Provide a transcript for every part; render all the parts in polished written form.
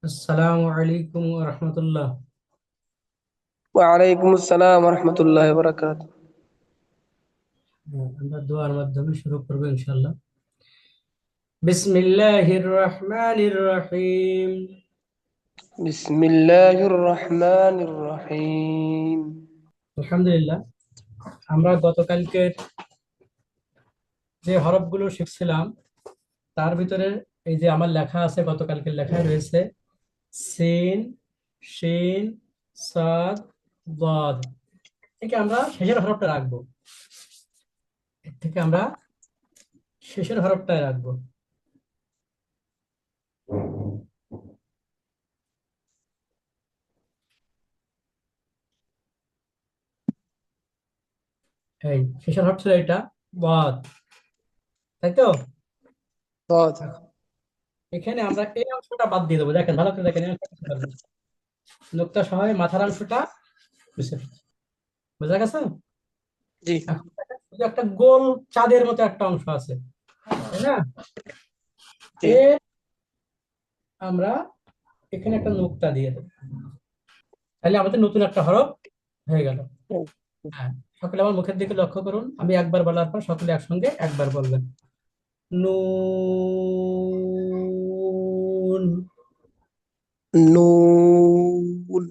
আসসালামু আলাইকুম রহমতুল্লাহ। ওয়ালাইকুম আসসালাম রহমতুল্লাহ বরকাত। আমরা দোয়ার মাধ্যমে শুরু করবো ইনশাআল্লাহ। বিসমিল্লাহির রহমানির রহিম। বিসমিল্লাহির রহমানির রহিম। আলহামদুলিল্লাহ, আমরা গতকালকের যে হরফগুলো শিখছিলাম তার ভিতরে এই যে আমার লেখা আছে, গতকালকের লেখায় রয়েছে সিন, শিন, সাদ, দাদ। থেকে আমরা শেষের হরফটা রাখবো, এর থেকে আমরা শেষের হরফটাই রাখবো। এই শেষের হরফ ছিল এটা, বাদ, তাই তো? ضاد. এখানে আমরা এই অংশটা বাদ দিয়ে দেবো। দেখেন, ভালো করে দেখেন, এই অংশটা মুছে ফেলবো। নোক্তা সহ এই মাথার অংশটা মুছে ফেলবো। বোঝা গেছে? জি। এখন দেখেন, শুধু একটা গোল চাঁদের মতো একটা অংশ আছে, তাই না? জি। এ আমরা এখানে একটা নোক্তা দিয়ে দেবো, তাহলে আমাদের নতুন একটা হরফ হয়ে গেল। হ্যাঁ, সকলে আমার মুখের দিকে লক্ষ্য করুন। আমি একবার বলার পর সকলে একসঙ্গে একবার বলবেন। নুন। نون.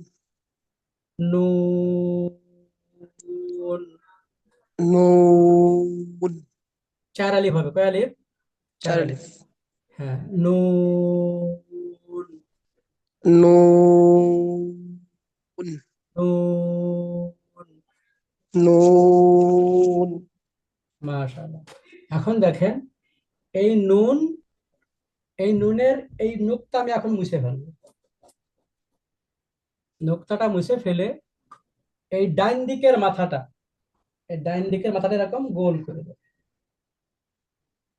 নুন। نون. চার আলিফ হবে, কয় আলিফ? চার আলিফ। ألف. হ্যাঁ, নুন। نون. নুন। نون. মাশাআল্লাহ। এখন দেখেন, এই নুন, এই নুনের এই নুকতা আমি এখন মুছে ফেলবো। নুকতাটা মুছে ফেলে এই ডাইন দিকের মাথাটা, এই ডাইন দিকের মাথাটা এরকম গোল করে দেবো।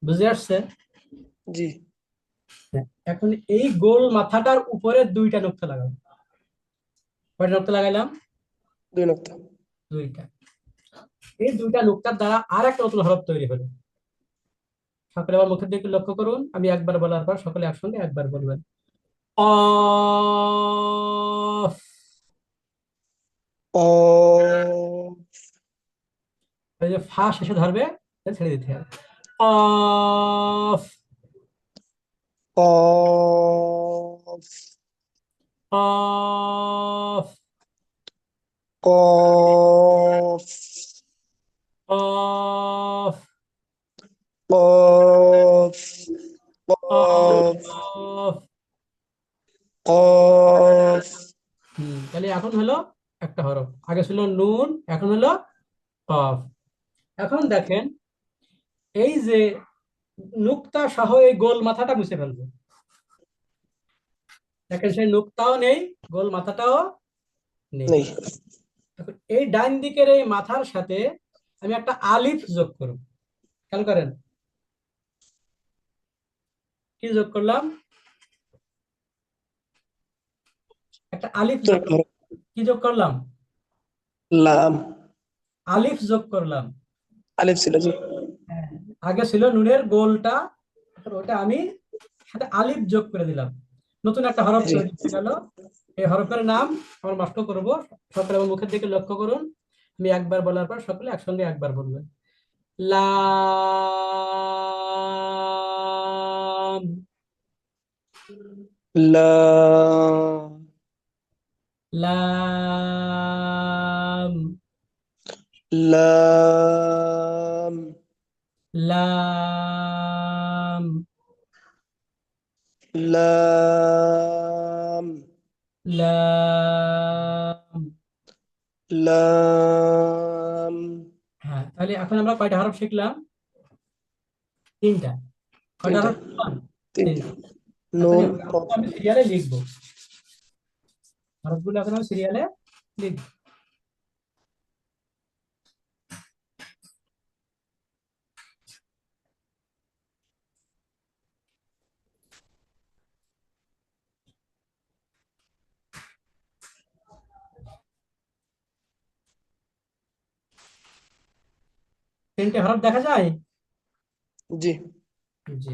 বুঝে আসছে? জি। হ্যাঁ, এখন এই গোল মাথাটার উপরে দুইটা নুকতা লাগাবো। কয়টা নুকতা লাগাইলাম? দুই نقطة. দুইটা। এই দুইটা নুকতার দ্বারা আর একটা নতুন হরফ তৈরি হলো। সকলে আমার মুখের দিকে লক্ষ্য করুন। আমি একবার বলার পর সকলে একসঙ্গে একবার বলবেন। অফ। قاف. ওই যে ফা শেষে ধরবে, তাহলে ছেড়ে দিতে হবে। অফ। قاف. অফ। قاف. অফ। قاف. قاف. অফ। قاف. তাহলে এখন হলো একটা হরফ। আগে ছিল নুন, এখন হলো কফ। এখন দেখেন, এই যে নুক্তা সহ এই গোল মাথাটা মুছে ফেলবো। দেখেন, সেই নুক্তাও নেই, গোল মাথাটাও নেই। नहीं. এখন এই ডান দিকের এই মাথার সাথে আমি একটা আলিফ যোগ করব। খেয়াল করেন, কি যোগ করলাম? একটা আলিফ যোগ করলাম। কি যোগ করলাম? লাম. আলিফ যোগ করলাম। আলিফ ছিল জি। হ্যাঁ, আগে ছিল নুনের গোলটা, এখন ওটা আমি সাথে আলিফ যোগ করে দিলাম। নতুন একটা হরফ জি। তৈরি হয়ে গেল। এই হরফের নাম আমরা নষ্ট করব। সকলে আমার মুখের দিকে লক্ষ্য করুন। আমি একবার বলার পর সকলে একসঙ্গে একবার বলবেন। লাম। লাম. লাম। লাম. লাম। লাম. লাম। লাম. হ্যাঁ, তাহলে এখন আমরা কয়টা হরফ শিখলাম? তিনটা। কয়টা তিনটা. হরফ শিখলাম? তিনটা. তিনটা। এখন নুন এই কফ. হরফগুলো আমি সিরিয়ালে লিখবো। হরফগুলো এখন আমি সিরিয়ালে লিখবো। তিনটে হরফ দেখা যায়? জি। জি।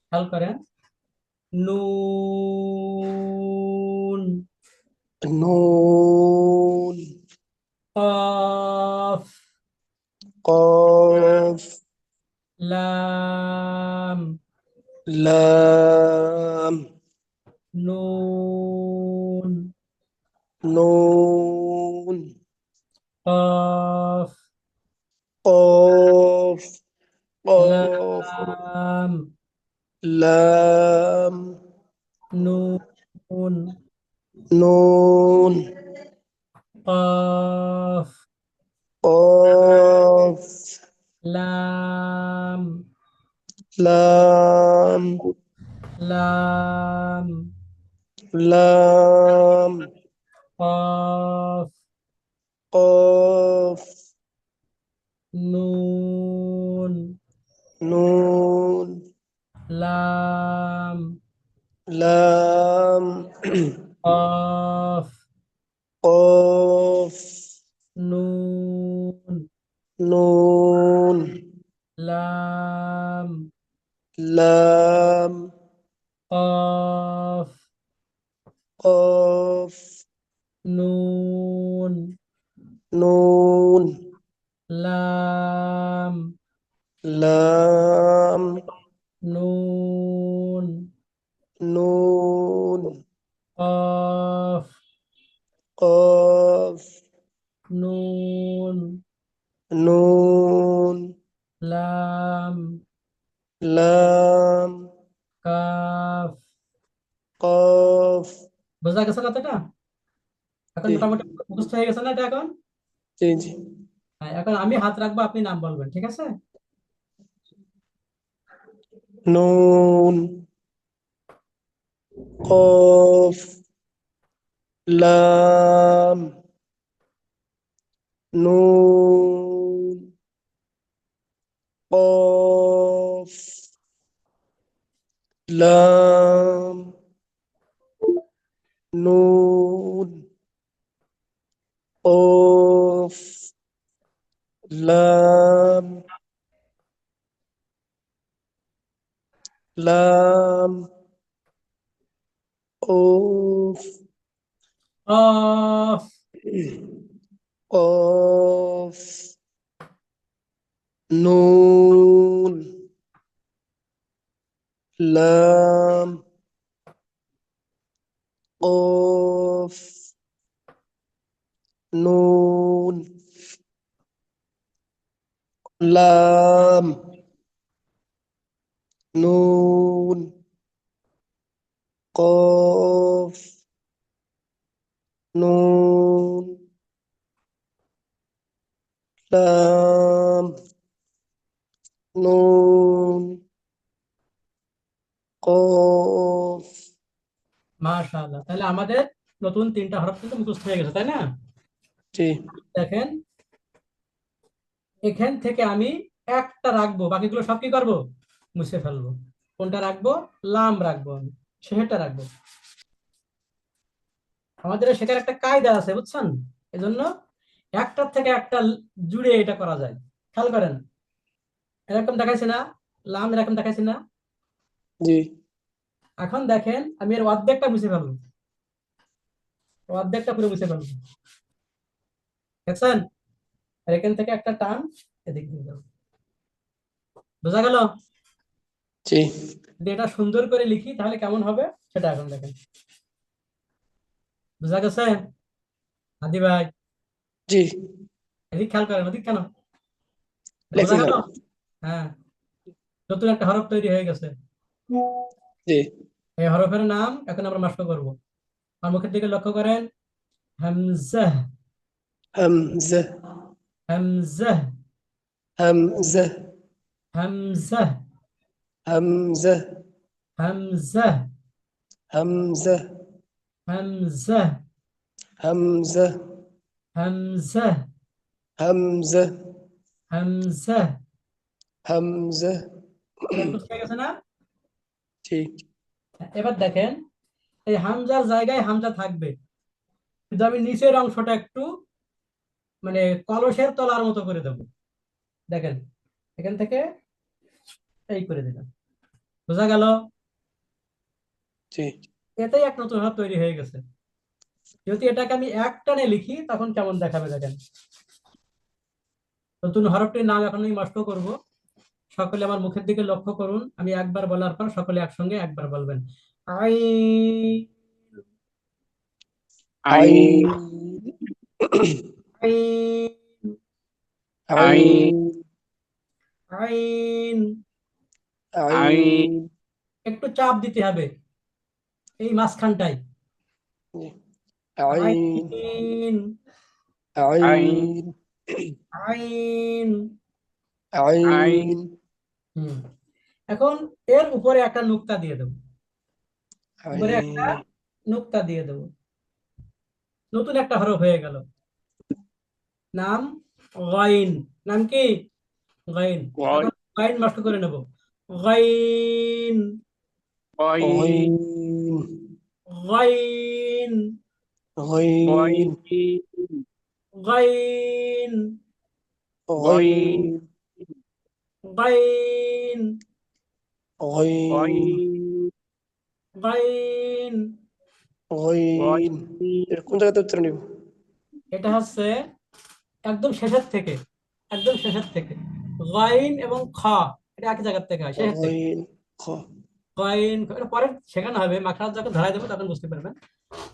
খেয়াল করেন। নুন। نون قاف قاف لام لام نون نون قاف قاف قاف لام لام نون نون قاف قاف لام لام لام لام قاف قاف نون نون لام لام قاف قاف نون نون لام لام قاف قاف نون نون لام لام نون نون قاف قاف نون نون لام لام কাফ قاف বোঝা গেছে কথাটা? এখন জি মোটামুটি মুখস্থ হয়ে গেছে না এটা এখন? জি জি হ্যাঁ, এখন আমি হাত রাখবো, আপনি নাম বলবেন, ঠিক আছে? نون قاف لام نون قاف لام نون قاف لام لام قاف কফ قاف نون لام قاف نون لام نون قاف نون لام نون قاف মাশাআল্লাহ, তাহলে আমাদের নতুন তিনটা হরফ কিন্তু মুখস্থ হয়ে গেছে, তাই না? জি দেখেন, এখান থেকে আমি একটা রাখবো, বাকিগুলো সব কি করবো? মুছে ফেলবো। কোনটা রাখবো? লাম রাখবো, আমি শেষেরটা রাখবো। আমাদের শেখার একটা কায়দা আছে, বুঝছেন? এজন্য একটার থেকে একটা জুড়ে এটা করা যায়। খেয়াল করেন, এরকম দেখাইছে না? লাম এরকম দেখাইছে না? জি এখন দেখেন, আমি এর অর্ধেকটা মুছে ফেলবো, অর্ধেকটা পুরো মুছে ফেলবো, দেখছেন? আর এখান থেকে একটা টান এদিক দিয়ে যাবো। বোঝা গেল? জি যদি এটা সুন্দর করে লিখি তাহলে কেমন হবে সেটা এখন দেখেন। বোঝা গেছে হাদি ভাই? জি এদিক খেয়াল করেন, ওদিক কেন? বোঝা গেল? লেখতেছিলাম হ্যাঁ, নতুন একটা হরফ তৈরি হয়ে গেছে। জি এই হরফের নাম এখন আমরা নষ্ট করব। আমার মুখের দিকে লক্ষ্য করেন। হামজাহ, همزة হামজাহ, همزة হামজাহ, همزة হামজাহ, همزة হামজাহ, همزة হামজাহ, همزة হামজাহ। همزة এবার বুঝতে গেছে না? জি এবার দেখেন, এই হামজার জায়গায় হামজা থাকবে, কিন্তু আমি নিচের অংশটা একটু মানে কলসের তলার মতো করে দেবো। দেখেন, এখান থেকে এই করে দিলাম। বোঝা গেল? জি এতেই এক নতুন ভাব তৈরি হয়ে গেছে। যদি এটাকে আমি এক টানে লিখি তখন কেমন দেখাবে দেখেন। নতুন হরফটির নাম এখন আমি মস্ত করব। সকলে আমার মুখের দিকে লক্ষ্য করুন, আমি একবার বলার পর সকলে একসঙ্গে একবার বলবেন। আই, عين আই, عين আইন। عين একটু চাপ দিতে হবে এই মাঝখানটায়। عين আইন, عين আইন। عين হুম, এখন এর উপরে একটা নুক্তা দিয়ে দেবো, উপরে একটা عين নুক্তা দিয়ে দেবো, নতুন একটা হরফ হয়ে গেল। নাম গাইন। নাম কি? গাইন। এখন গাইন নষ্ট করে নেব। গাইন, غين গাইন, غين গাইন, غين গাইন, غين গাইন। غين এর কোন জায়গাতে উচ্চারণ নিব? এটা হচ্ছে একদম শেষের থেকে, একদম শেষের থেকে। গাইন এবং খ, এটা এক জায়গার থেকে হয়, শেষের থেকে। غين خ গাইন, এটা পরে শেখানো হবে, মাখরাজ যখন ধরাই দেবো তখন বুঝতে পারবেন।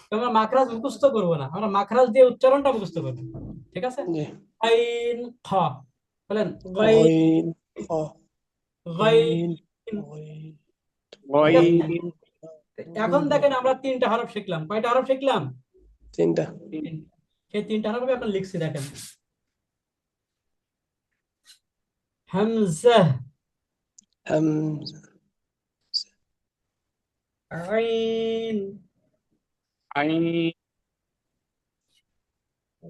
তো আমরা মাখরাজ মুখস্থ করবো না, আমরা মাখরাজ দিয়ে উচ্চারণটা মুখস্থ করবো। ঠিক আছে? জি গাইন খ, বলেন গাইন, غين خ গাইন। غين غين ঠিক আছে? غين এখন দেখেন আমরা তিনটা হরফ শিখলাম। কয়টা হরফ শিখলাম? তিনটা। তিনটা। সেই তিনটা হরফ আমি এখন লিখছি, দেখেন। হামজা, همزة আইন,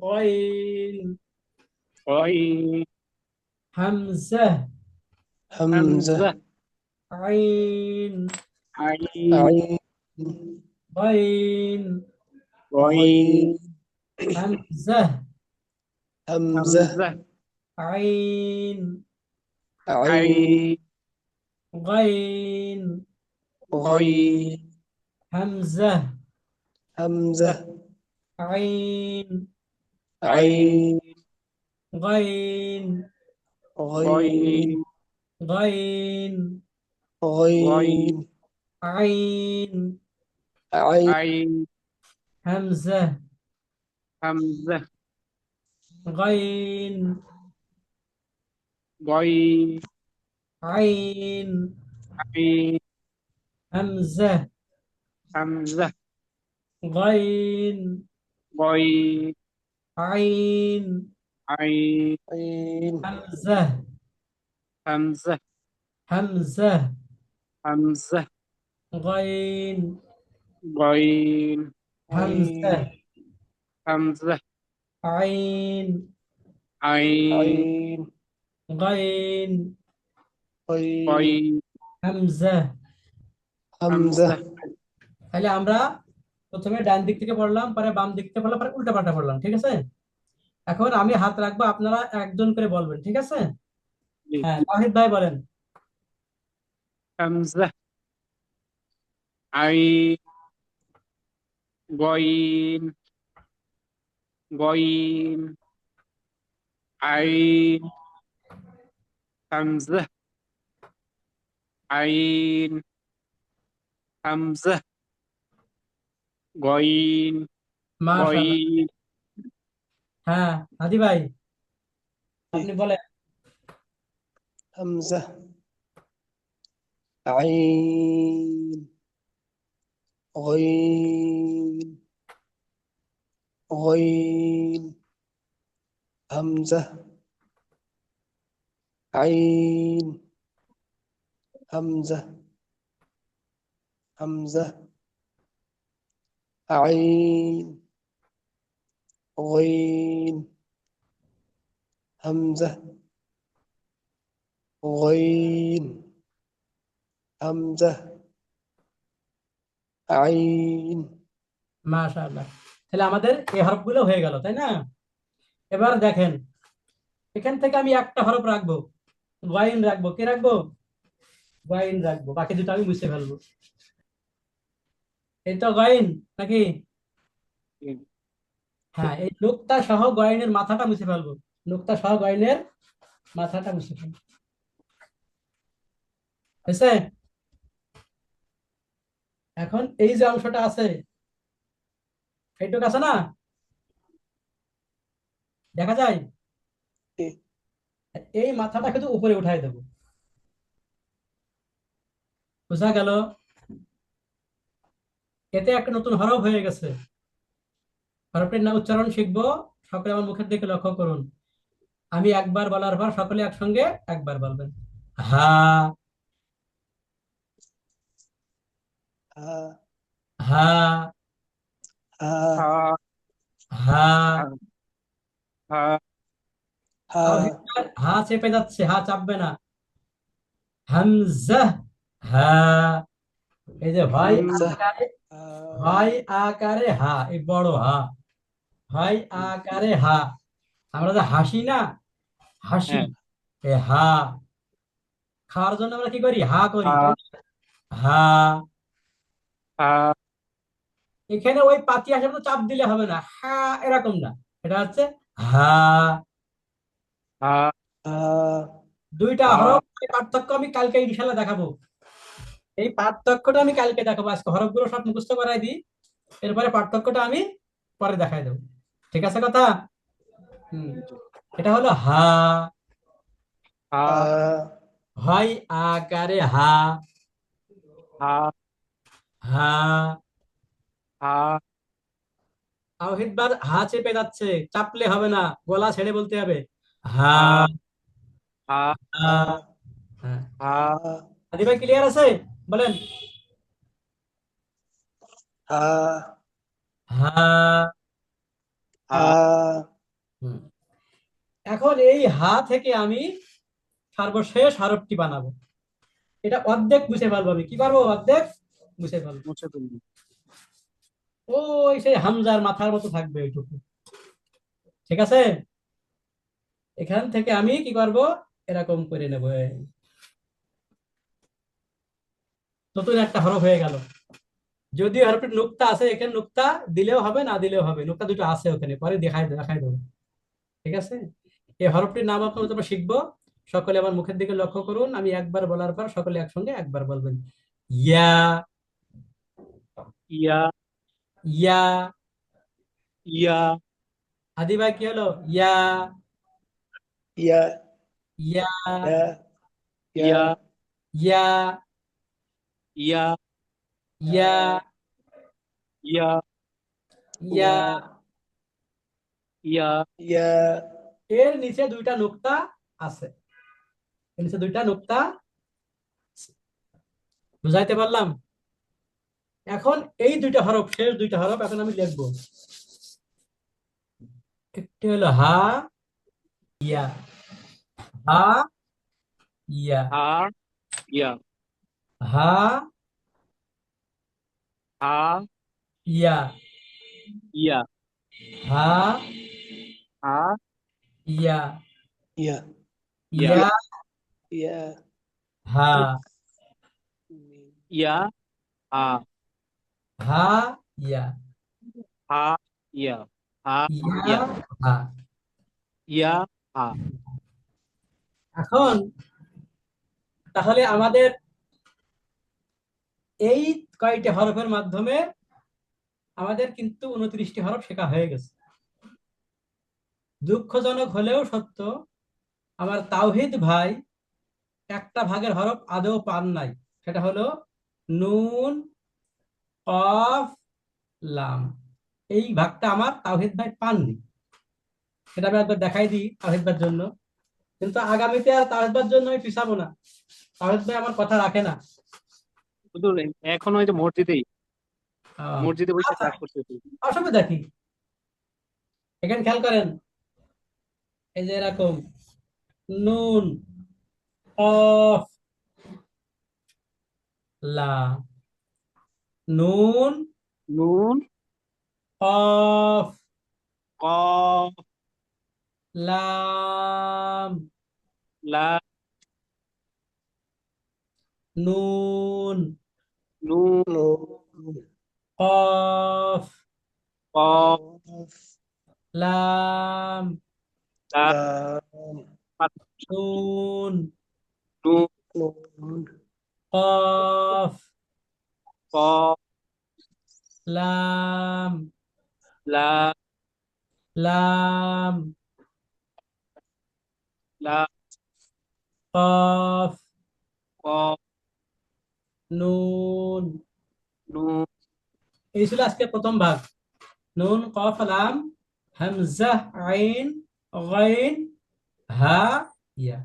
গাইন, হামজা, همزة আইন, عين গাইন, غين হামজা, همزة আইন, عين গাইন, غين হামজা, همزة আইন, عين গাইন, غين গাইন, غين আইন, عين হামজা, গাইন, আইন, হামজা, গাইন, আইন, عين হামজা, হামজা, গাইন, হামজা, عين আইন, عين গাইন, غين হামজা। همزة তাহলে আমরা প্রথমে ডান দিক থেকে পড়লাম, পরে বাম দিক থেকে পড়লাম, পরে উল্টা পাল্টা পড়লাম। ঠিক আছে? এখন আমি হাত রাখবো, আপনারা একজন করে বলবেন। ঠিক আছে? হ্যাঁ, তাহিদ ভাই বলেন। মাশাআল্লাহ। হ্যাঁ, হাদি ভাই আপনি বলেন। همزة عين غين غين همزة عين همزة همزة عين غين همزة غين همزة عين মাশাআল্লাহ। তাহলে আমাদের এই হরফগুলো হয়ে গেল, তাই না? এবার দেখেন, এখান থেকে আমি একটা হরফ রাখবো, গাইন রাখবো। কি রাখবো? গাইন রাখবো, বাকি দুটো আমি মুছে ফেলবো। এই তো গাইন নাকি? হ্যাঁ, এই নুক্তা সহ গয়নের মাথাটা মুছে ফেলবো। নুক্তা সহ গয়নের মাথাটা মুছে ফেলবো। হয়েছে? এখন এই যে অংশটা আছে, এইটুকু আছে না, দেখা যায়? জি। এই মাথাটা কিন্তু উপরে উঠাই দেবো। বোঝা গেল? এতে একটা নতুন হরফ হয়ে গেছে। হরফটির না উচ্চারণ শিখবো। সকলে আমার মুখের দিকে লক্ষ্য করুন। আমি একবার বলার পর সকলে একসঙ্গে একবার বলবেন। হা। হা হা। হা হা। হা হা চেপে যাচ্ছে, হা চাপবে না। হামজা। হা। এই যে হয় হামজা আকারে, হা হয় আকারে হা, এই বড় হা, হয় আকারে হা। আমরা যে হাসি না, হাসি, এ হা। খাওয়ার জন্য আমরা কি করি? হা করি, তাই না? হা। এখানে ওই পাতি আসার মতো চাপ দিলে হবে না, হা এরকম না, এটা হচ্ছে হা। হা দুইটা হরফ পার্থক্য আমি কালকে ইনশাল্লাহ দেখাবো। এই পার্থক্যটা আমি কালকে দেখাবো। আজকে হরফগুলো সব মুখস্থ করাই দিই, এরপরে পার্থক্যটা আমি পরে দেখাই দেবো। ঠিক আছে কথা? হুম। এটা হলো হা। হা হয় আকারে হা। হা। তাওহীদ বার হা চেপে যাচ্ছে, চাপলে হবে না, গলা ছেড়ে বলতে হবে। হা। হা। হা হ্যাঁ। হা আদি ভাই ক্লিয়ার আছে? বলেন। হা হা। হা হুম। এখন এই হা থেকে আমি সর্বশেষ হরফটি বানাবো। এটা অর্ধেক মুছে ফেলবো। আমি কি করবো? অর্ধেক মুছে ফেলবো। ওই সেই হামজার মাথার মতো থাকবে ওইটুকু। ঠিক আছে? এখান থেকে আমি কি করব? এরকম করে নেবো। এই নতুন একটা হরফ হয়ে গেল। যদিও হরফের নুক্তা আছে, এখানে নুক্তা দিলেও হবে, না দিলেও হবে, নুক্তা দুটো আছে ওখানে, পরে দেখাই দেখাই দেবো। ঠিক আছে? এই হরফটির নাম আপনারা তোমরা শিখবো। সকলে আমার মুখের দিকে লক্ষ্য করুন। আমি একবার বলার পর সকলে একসঙ্গে একবার বলবেন। ইয়া। ইয়া। আদি ভাই কি হলো? ইয়া। ইয়া ইয়া। ইয়া ইয়া ইয়া। ইয়া। ইয়া। ইয়া ইয়া এর নিচে দুইটা নুক্তা আছে। এর নিচে দুইটা নুক্তা। বুঝাইতে পারলাম? এখন এই দুইটা হরফ, শেষ দুইটা হরফ এখন আমি লিখবো। একটি হলো হা। ইয়া। হা। ইয়া। হা। ইয়া। হা। ইয়া। ইয়া ইয়া। ইয়া হা। মিম হা। ইয়া। ইয়া। হা। এখন তাহলে আমাদের এই কয়টি হরফের মাধ্যমে আমাদের কিন্তু 29টি হরফ শেখা হয়ে গেছে। দুঃখজনক হলেও সত্য, আমার তাওহিদ ভাই একটা ভাগের হরফ আদৌ পান নাই। সেটা হলো নুন, কফ, লাম। এই ভাগটা আমার তাওহিদ ভাই পাননি। সেটা আমি একবার দেখাই দিই তাওহিদ ভাইয়ের জন্য। কিন্তু আগামীতে আর তাওহিদ ভাইয়ের জন্য আমি পিছাবো না। তাওহিদ ভাই আমার কথা রাখে না। আহ, আচ্ছা, অসুবিধা কি? এখানে খেয়াল করেন, এই যে এরকম নুন, কফ, লাম। নুন, কফ, লাম। নুন, নুন কফ, قاف লাম, لام নুন, نون কফ, লাম, লাম, কফ, নুন। এই ছিল আজকে প্রথম ভাগ। নুন, কফ, লাম, হামজা, আইন, গাইন, হা, ইয়া।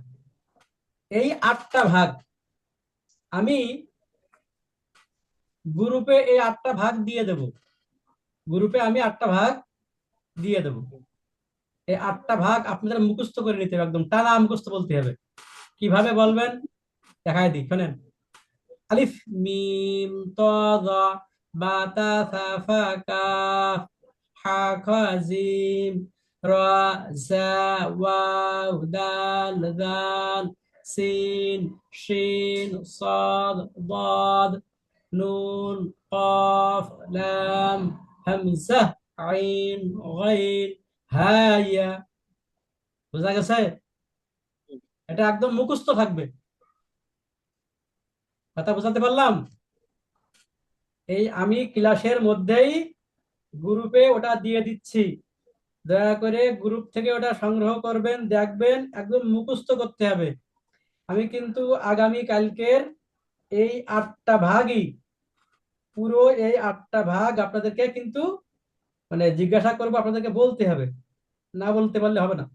এই 8টা ভাগ আমি গ্রুপে এই 8টা ভাগ দিয়ে দেব। গ্রুপে আমি 8টা ভাগ দিয়ে দেব। এই 8টা ভাগ আপনাদের মুখস্থ করে নিতে হবে, একদম টানা মুখস্থ বলতে হবে। কিভাবে বলবেন দেখাই দিই, শোনেন। আলিফ মিম ত যা বা তা সা ফা কাফ হা খা জিম রা জা ওয়াও দাল জাল সিন শিন সাদ দাদ নুন কফ লাম হামজা আইন গাইন হা ইয়া। বুঝা গেছে? এটা একদম মুখস্থ থাকবে। কথা বুঝাতে পারলাম? এই আমি ক্লাসের মধ্যেই গ্রুপে ওটা দিয়ে দিচ্ছি, দয়া করে গ্রুপ থেকে ওটা সংগ্রহ করবেন, দেখবেন, একদম মুখস্থ করতে হবে। আমি কিন্তু আগামী কালকের এই 8টা ভাগই, পুরো এই 8টা ভাগ আপনাদেরকে কিন্তু মানে জিজ্ঞাসা করবো, আপনাদেরকে বলতে হবে, না বলতে পারলে হবে না।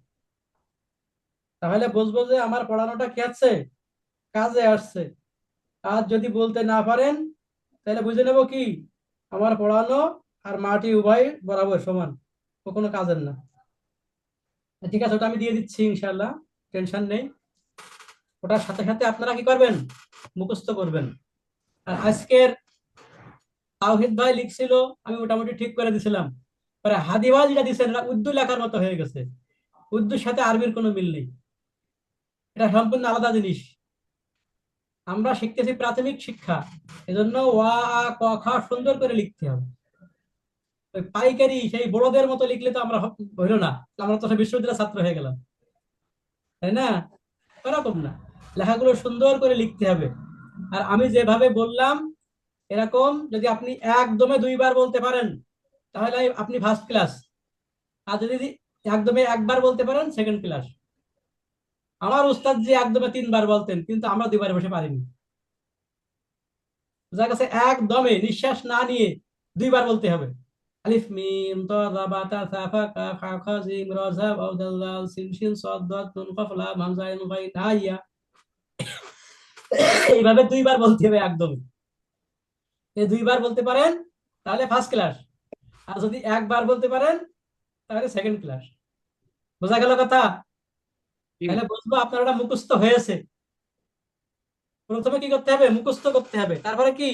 তাহলে বুঝবো যে আমার পড়ানোটা কি আছে, কাজে আসছে। আর যদি বলতে না পারেন তাহলে বুঝে নেব কি আমার পড়ানো আর মাটি উভয় বরাবর সমান, ও কোনো কাজের না। ঠিক আছে, ওটা আমি দিয়ে দিচ্ছি ইনশাল্লাহ, টেনশন নেই। ওটার সাথে সাথে আপনারা কি করবেন, মুখস্থ করবেন। আর আজকের তাওহিদ ভাই লিখছিল, আমি মোটামুটি ঠিক করে দিছিলাম। পরে হাদি ভাই যেটা দিচ্ছেন এটা উর্দু লেখার মতো হয়ে গেছে, উর্দুর সাথে আরবির কোনো মিল নেই, এটা সম্পূর্ণ আলাদা জিনিস। আমরা শিখতেছি প্রাথমিক শিক্ষা, এজন্য ওয়া আ ক খ সুন্দর করে লিখতে হবে। ওই পাইকারি সেই বড়দের মতো লিখলে তো আমরা হইলো না, আমরা তো সব বিশ্ববিদ্যালয়ের ছাত্র হয়ে গেলাম, তাই না? ওরকম না, লেখাগুলো সুন্দর করে লিখতে হবে। আর আমি যেভাবে বললাম এরকম যদি আপনি একদমে 2বার বলতে পারেন তাহলে আপনি ফার্স্ট ক্লাস। আর যদি একদমে একবার বলতে পারেন সেকেন্ড ক্লাস। আমার উস্তাদ যে একদমে 3বার বলতেন, কিন্তু আমরা 2বার বসে পারিনি। যার কাছে একদমে নিঃশ্বাস না নিয়ে 2বার বলতে হবে। আলিফ মিম ত যা বা তা সা ফা কাফ হা খা জিম রা যা ওয়াও দাল জাল সিন শিন সাদ দাদ নুন কাফ লাম হামজা আইন গাইন হা ইয়া। এইভাবে 2বার বলতে হবে একদম। এই 2বার বলতে পারেন তাহলে ফার্স্ট ক্লাস, আর যদি একবার বলতে পারেন তাহলে সেকেন্ড ক্লাস। বোঝা গেল কথা? তাহলে বুঝবো আপনার ওটা মুখস্থ হয়েছে। প্রথমে কি করতে হবে, মুখস্থ করতে হবে, তারপরে কি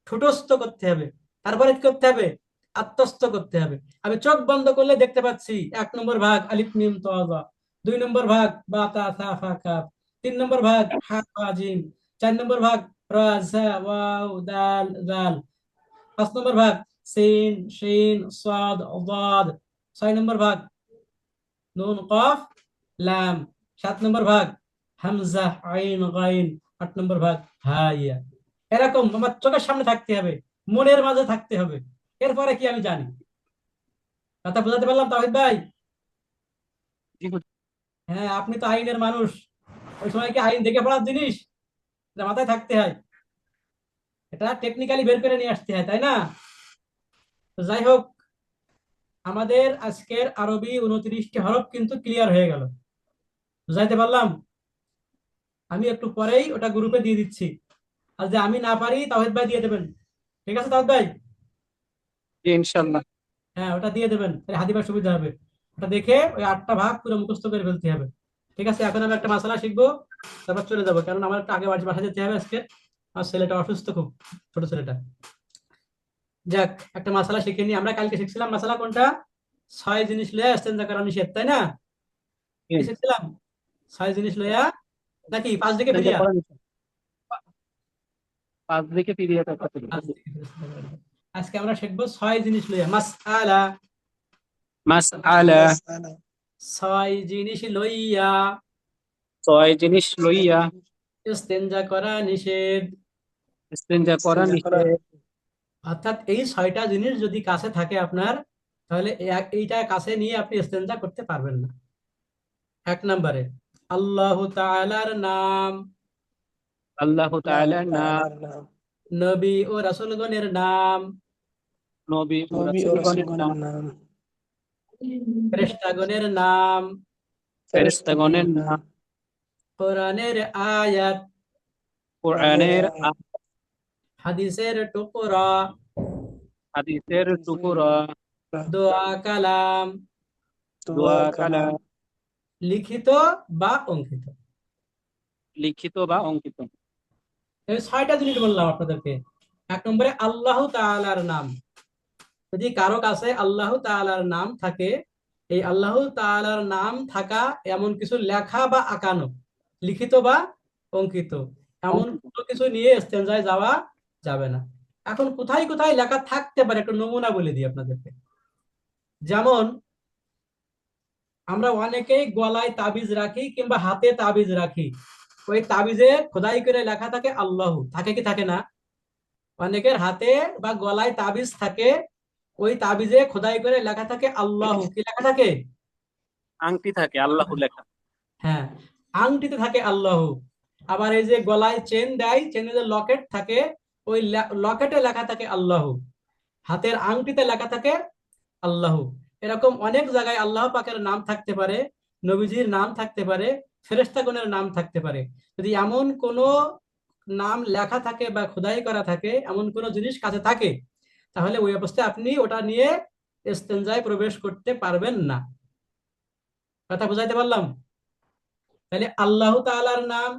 ঠোঁটস্থ করতে হবে, তারপরে কি করতে হবে, আত্মস্থ করতে হবে। আমি চোখ বন্ধ করলে দেখতে পাচ্ছি 1 নম্বর ভাগ আলিফ মিম ত যা, 2 নম্বর ভাগ বা তা সা ফা কাফ, 3 নম্বর ভাগ হা বা জিম, 4 নম্বর ভাগ রা জা ওয়াও দাল জাল, 5 নম্বর ভাগ সিন শিন সাদ দাদ, 6 নম্বর ভাগ নুন কফ লাম, 7 নম্বর ভাগ হামজা আইন গাইন, 8 নম্বর ভাগ হা ইয়া। এরকম আমার চোখের সামনে থাকতে হবে, মনের মাঝে থাকতে হবে। এরপরে কি আমি জানি। কথা বোঝাতে পারলাম তাহিদ ভাই? হ্যাঁ, আপনি তো আইনের মানুষ, ওই সময় কি আইন দেখে পড়ার জিনিস, এটা মাথায় থাকতে হয়, এটা টেকনিক্যালি বের করে নিয়ে আসতে হয়, তাই না? তো যাই হোক, আমাদের আজকের আরবি 29টি হরফ কিন্তু ক্লিয়ার হয়ে গেল। বুঝাইতে পারলাম? আমি একটু পরেই ওটা গ্রুপে দিয়ে দিচ্ছি, আর যে আমি না পারি তাওহিদ ভাই দিয়ে দেবেন। ঠিক আছে তাওহিদ ভাই? ইনশাল্লাহ। হ্যাঁ, ওটা দিয়ে দেবেন, তাহলে হাদিবার সুবিধা হবে। ওটা দেখে ওই 8টা ভাগ পুরো মুখস্থ করে ফেলতে হবে। ঠিক আছে, এখন আমি একটা মাসালা শিখবো, তারপর চলে যাবো, কারণ আমার একটু আগে বাসা যেতে হবে আজকে। আমার ছেলেটা অসুস্থ খুব, ছোট ছেলেটা। যাক, একটা মাসালা শিখে নি। আমরা কালকে শিখছিলাম মাসালা কোনটা, 6 জিনিস লইয়া ইস্তেঞ্জা করা নিষেধ, তাই না? কি শিখছিলাম? 6 জিনিস লইয়া, নাকি 5 দিকে ফিরিয়া? 5 দিকে ফিরিয়ে কথা ছিল। 5 দিকে ফিরিয়া। আজকে আমরা শিখবো 6 জিনিস লইয়া, মাসআলা, মাসআলা, মাসআলা, 6 জিনিস লইয়া 6 জিনিস লইয়া ইস্তেঞ্জা করা নিষেধ। ইস্তেঞ্জা করা ইস্তেঞ্জা করা, নিষেধ। অর্থাৎ এই 6টা জিনিস যদি কাছে থাকে আপনার, তাহলে এইটা কাছে নিয়ে আপনি ইস্তেঞ্জা করতে পারবেন না। 1 নম্বরে আল্লাহ তাআলার নাম, আল্লাহ আল্লাহ তাআলার নাম, তাআলার নাম, নবী ও রাসূলগণের নাম, নবী ও নবী ও রাসূলগণের রাসূলগণের নাম, নাম, ফেরেশতাগণের নাম, ফেরেশতাগণের ফেরেশতাগণের নাম, নাম, কোরআনের আয়াত, কোরআনের কোরআনের আয়াত, হাদিসের টুকরা, হাদিসের টুকরা, দোয়া কালাম, দোয়া দোয়া কালাম, কালাম, লিখিত বা অঙ্কিত। লিখিত বা অঙ্কিত। এই 6টা জিনিস বললাম আপনাদেরকে। 1 নম্বরে আল্লাহ তাআলার নাম, যদি কারো কাছে আল্লাহ তাআলার নাম থাকে, এই আল্লাহ তাআলার নাম থাকা এমন কিছু লেখা বা আঁকানো, লিখিত বা অঙ্কিত, এমন অঙ্কিত। কোনো কিছু নিয়ে ইস্তেঞ্জায় যাওয়া যাবে না। এখন কোথায় কোথায় লেখা থাকতে পারে একটু নমুনা বলে দিই আপনাদেরকে। যেমন আমরা অনেকেই গলায় তাবিজ রাখি কিংবা হাতে তাবিজ রাখি, ওই তাবিজে খোদাই করে লেখা থাকে আল্লাহ, থাকে কি থাকে না? অনেকের হাতে বা গলায় তাবিজ থাকে, ওই তাবিজে খোদাই করে লেখা থাকে আল্লাহ, কি লেখা থাকে? আংটি থাকে আল্লাহ লেখা। হ্যাঁ, আংটিতে থাকে আল্লাহ। আবার এই যে গলায় চেন দেয়, চেনে যে লকেট থাকে, ওই লকেটে লেখা থাকে আল্লাহ, হাতের আংটিতে লেখা থাকে আল্লাহ। এরকম অনেক জায়গায় আল্লাহ পাকের নাম থাকতে পারে, নবীজির নাম থাকতে পারে, ফেরেশতাগণের নাম থাকতে পারে। যদি এমন কোন নাম লেখা থাকে বা খোদাই করা থাকে, এমন কোন জিনিস কাছে থাকে, তাহলে ওই অবস্থায় আপনি ওটা নিয়ে ইস্তেঞ্জায় প্রবেশ করতে পারবেন না। কথা বুঝাইতে পারলাম? তাহলে আল্লাহ তাআলার নাম,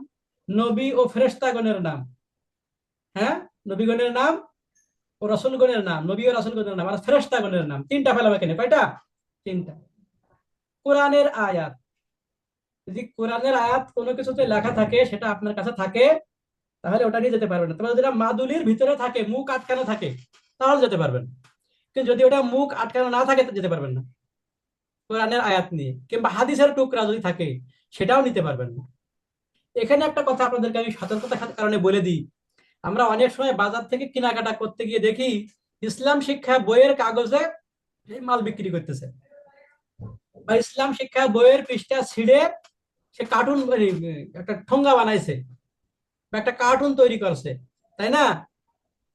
নবী ও ফেরেশতাগণের নাম, হ্যাঁ, নবীগণের নাম ও রাসূলগণের নাম, নবী ও রাসূলগণের নাম আর ফেরেশতাগণের নাম, 3টা ফেলাম এখানে। কয়টা? 3টা। কোরআনের আয়াত, যদি কোরআনের আয়াত কোনো কিছুতে লেখা থাকে, সেটা আপনার কাছে থাকে, তাহলে ওটা নিয়ে যেতে পারবেন না। তবে যেটা মাদুলির ভিতরে থাকে, মুখ আটকানো থাকে, তাহলে যেতে পারবেন। কিন্তু যদি ওটা মুখ আটকানো না থাকে, তো যেতে পারবেন না কোরআনের আয়াত নিয়ে। কিংবা হাদিসের টুকরা যদি থাকে, সেটাও নিতে পারবেন না। এখানে একটা কথা আপনাদেরকে আমি সতর্কতার কারণে বলে দিই, আমরা অনেক সময় বাজার থেকে কেনাকাটা করতে গিয়ে দেখি ইসলাম শিক্ষা বইয়ের কাগজে এই মাল বিক্রি করতেছে, বা ইসলাম শিক্ষা বইয়ের পৃষ্ঠা ছিঁড়ে সে কার্টুন, একটা ঠোঙ্গা বানাইছে বা একটা কার্টুন তৈরি করছে, তাই না?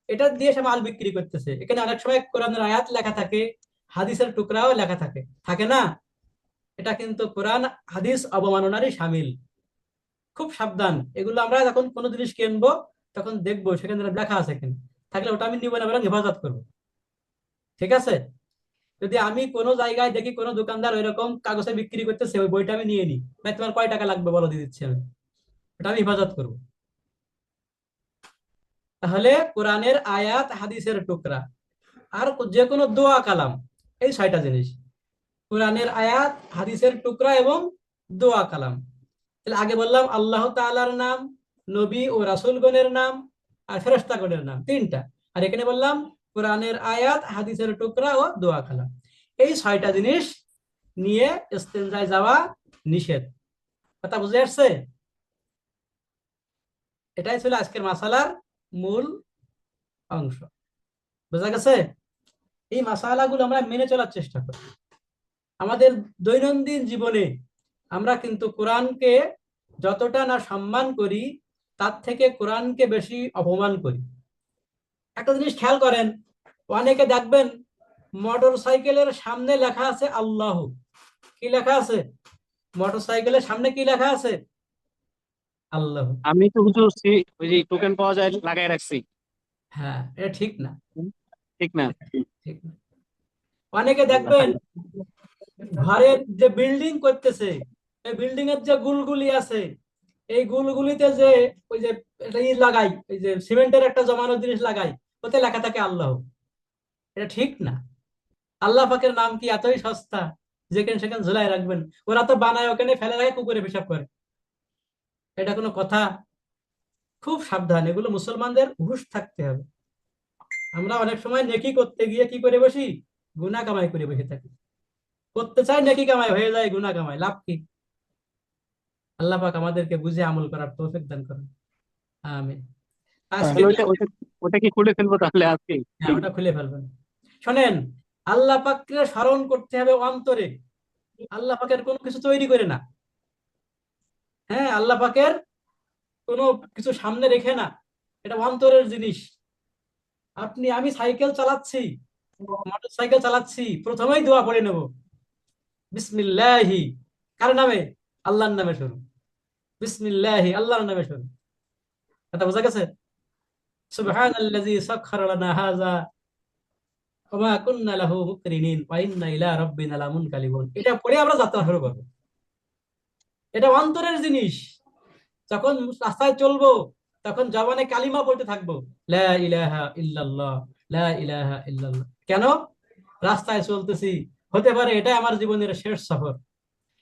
এটা দিয়ে সে মাল বিক্রি করতেছে। এখানে অনেক সময় কোরআনের আয়াত লেখা থাকে, হাদিসের টুকরাও লেখা থাকে, থাকে না? এটা কিন্তু কোরআন হাদিস অবমাননারই শামিল। খুব সাবধান। এগুলো আমরা যখন কোনো জিনিস কিনবো, তখন দেখবো সেখানে লেখা আছে কিনা, থাকলে ওটা আমি নিব না, বরং হেফাজত করবো। ঠিক আছে? যদি আমি কোনো জায়গায় দেখি কোনো দোকানদার ওইরকম কাগজে বিক্রি করতেছে, ওই বইটা আমি নিয়ে নিই, ভাই তোমার কয় টাকা লাগবে বলো, দিয়ে দিচ্ছি আমি, ওটা আমি হেফাজত করবো। তাহলে কোরআনের আয়াত, হাদিসের টুকরা আর যে কোনো দোয়া কালাম, এই 6টা জিনিস, কোরআনের আয়াত, হাদিসের টুকরা এবং দোয়া কালাম। তাহলে আগে বললাম আল্লাহ তাআলার নাম, নবী ও রাসূলগণের নাম আর ফেরেশতাগণের নাম, 3টা। আর এখানে বললাম কোরআনের আয়াত, হাদিসের টুকরা ও দোয়া কালাম। এই 6টা জিনিস নিয়ে ইস্তেঞ্জায় যাওয়া নিষেধ। কথা বুঝে আসছে? এটাই ছিল আজকের মাসালার মূল অংশ। বোঝা গেছে? এই মাসালাগুলো আমরা মেনে চলার চেষ্টা করি আমাদের দৈনন্দিন জীবনে। আমরা কিন্তু কোরআনকে যতটা না সম্মান করি, তার থেকে কোরআনকে বেশি অপমান করি। একটা জিনিস খেয়াল করেন, অনেকে দেখবেন মোটর সাইকেলের সামনে লেখা আছে আল্লাহ। কি লেখা আছে? মোটর সাইকেলের সামনে কি লেখা আছে? আল্লাহ। আমি তো হুজুর ওই যে টোকেন পাওয়া যায় লাগাই রাখছি। হ্যাঁ, এটা ঠিক না, ঠিক না? ঠিক না। অনেকে আল্লাহ। দেখবেন ঘরের যে বিল্ডিং করতেছে, এই বিল্ডিং এর যে গুলগুলি আছে, এই গুলগুলিতে যে ওই যে একটা লাগাই, ওই যে সিমেন্টের একটা জমানো জিনিস লাগাই, ওতে লেখা থাকে আল্লাহ। এটা ঠিক না। আল্লাহ পাকের নাম কি এতই সস্তা যেখানে সেখানে ঝুলাই রাখবেন? ওরা তো বানায় ওখানে ফেলে রাখে, কুকুরে পেশাব করে। এটা কোনো কথা? খুব সাবধান, এগুলো মুসলমানদের হুঁশ থাকতে হবে। আমরা অনেক সময় নেকি করতে গিয়ে কি করে বসি, গুনাহ কামাই করে বসে থাকি। করতে চাই নেকি কামাই, হয়ে যায় গুনাহ কামাই, লাভ কি? আল্লাহ পাক আমাদেরকে বুঝে আমল করার তৌফিক দান করেন, আমিন। আজকে তাহলে ওইটা ওইটা ওটা কি খুলে ফেলবো তাহলে আজকে? হ্যাঁ, ওটা খুলে ফেলবেন। শোনেন, আল্লাহ পাককে স্মরণ করতে হবে অন্তরে, আল্লাহ পাকের কোনো কিছু তৈরি করে না। হ্যাঁ, আল্লাহ পাকের কোনো কিছু সামনে রেখে না, এটা অন্তরের জিনিস। আমি সাইকেল চালাচ্ছি, মোটর সাইকেল চালাচ্ছি, প্রথমেই দোয়া পড়ে নেব, বিসমিল্লাহি। কার নামে? আল্লাহর নামে শুরু। বিসমিল্লাহি, আল্লাহর নামে শুরু। কথা বোঝা গেছে? সুবহানাল্লাযী সাখখারা লানা হাযা ওয়া মা কুন্না লাহু মুকরিনিন ওয়া ইন্না ইলা রাব্বিনা লামুনকালিবুন। এটা পড়ে আমরা যাত্রা শুরু করব। এটা অন্তরের জিনিস। যখন রাস্তায় চলবো, তখন জবানে কালিমা বলতে থাকবো, লা ইলাহা ইল্লাল্লাহ, লা ইলাহা ইল্লাল্লাহ। কেন? রাস্তায় চলতেছি, হতে পারে এটা আমার জীবনের শেষ সফর।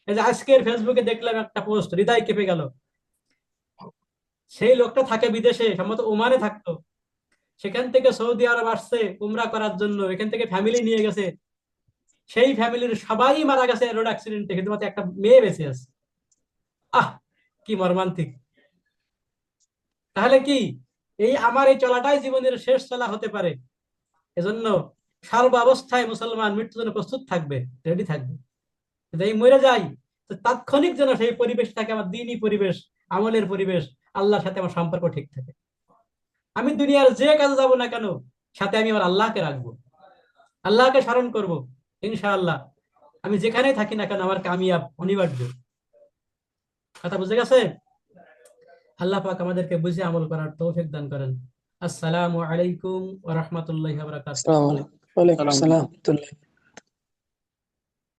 এই যে আজকের ফেসবুকে দেখলাম একটা পোস্ট, হৃদয় কেঁপে গেল। সেই লোকটা থাকে বিদেশে, সম্ভবত ওমানে থাকতো, সেখান থেকে সৌদি আরব আসছে উমরা করার জন্য, এখান থেকে ফ্যামিলি নিয়ে গেছে, সেই ফ্যামিলির সবাই মারা গেছে রোড অ্যাক্সিডেন্টে, শুধুমাত্র একটা মেয়ে বেঁচে আছে। আহ, কি মর্মান্তিক! তাহলে কি আমার এই চলাটাই জীবনের শেষ চলা হতে পারে? এজন্য সর্বাবস্থায় মুসলমান মৃত্যুর জন্য প্রস্তুত থাকবে, রেডি থাকবে। যদি এই মরে যাই, তো তাৎক্ষণিক যেন সেই পরিবেশ থাকে আমার দ্বীনি পরিবেশ, আমলের পরিবেশ, আল্লাহর সাথে আমার সম্পর্ক ঠিক থাকে। আমি দুনিয়ার যে কাজে যাব না কেন, সাথে আমি আমার আল্লাহকে রাখবো, আল্লাহকে স্মরণ করব। ইনশাআল্লাহ আমি যেখানেই থাকি না কেন আমার কামিয়াব অনিবার্য। কথা বুঝে গেছে? আল্লাহ পাক আমাদেরকে বুঝে আমল করার তৌফিক দান করেন। আসসালামু আলাইকুম ওয়া রাহমাতুল্লাহি ওয়া বারাকাতুহু। আসসালামু আলাইকুম। ওয়ালাইকুম আসসালাম।